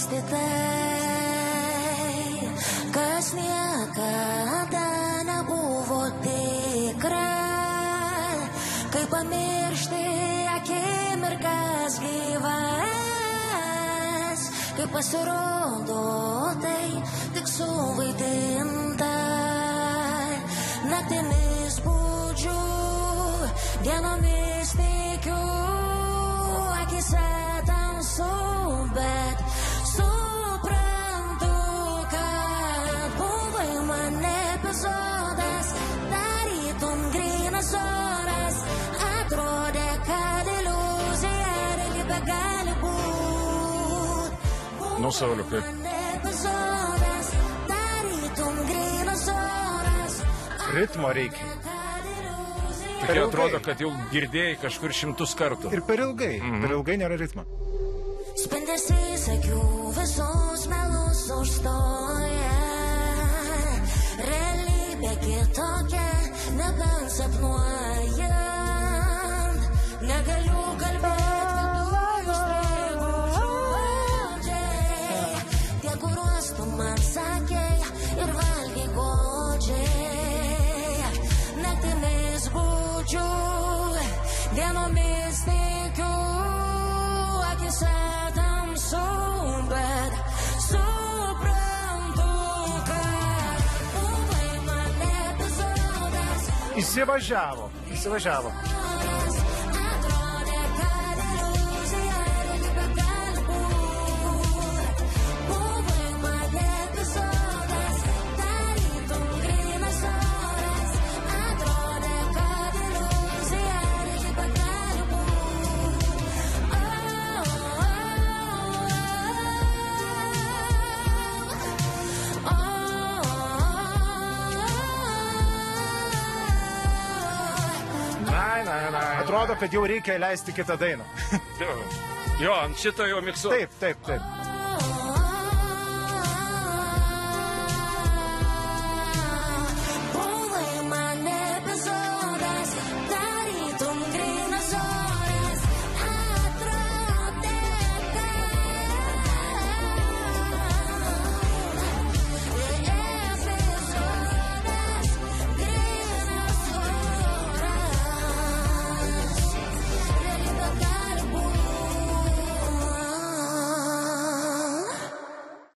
suprasti tai, kas niekada nebuvo tikra, kaip pamiršti akimirkas gyvas, kaip pasirodo tai tik suvaidinta. Naktimis būdžiu, dienomis tikiu, akise tamsu, bet suprantu, kad buvai man epizodas, tarytum grynas oras, atrodė, kad iliuzija realybė gali būt. Nu, Sauliau, kaip? Epizodas, tarytum grynas oras. Ritmo reikia. Tokia atrodo, kad jau girdėjai kažkur 100 kartų. Ir per ilgai. Per ilgai nėra ritmo. Spindesys akių visus melus užstoja. Realybė kitokia, nebent sapnuojant. Negaliu kalbėti, viduj užstrigo žodžiai. Tie, kuriuos tu man sakei ir valgiai godžiai. Naktimis būdžiu, dienomis tikiu, akise tamsu, bet suprantu, kad buvai man epizodas. Įsivažiavo. Įsivažiavo. Atrodė, kad iliuzija realybė gali būt. Buvai man epizodas, tarytum grynas oras. Atrodė, kad iliuzija realybė gali būt. Atrodo, kad jau reikia leisti kitą dainą. Jo, ant šito jau miksuoti. Taip.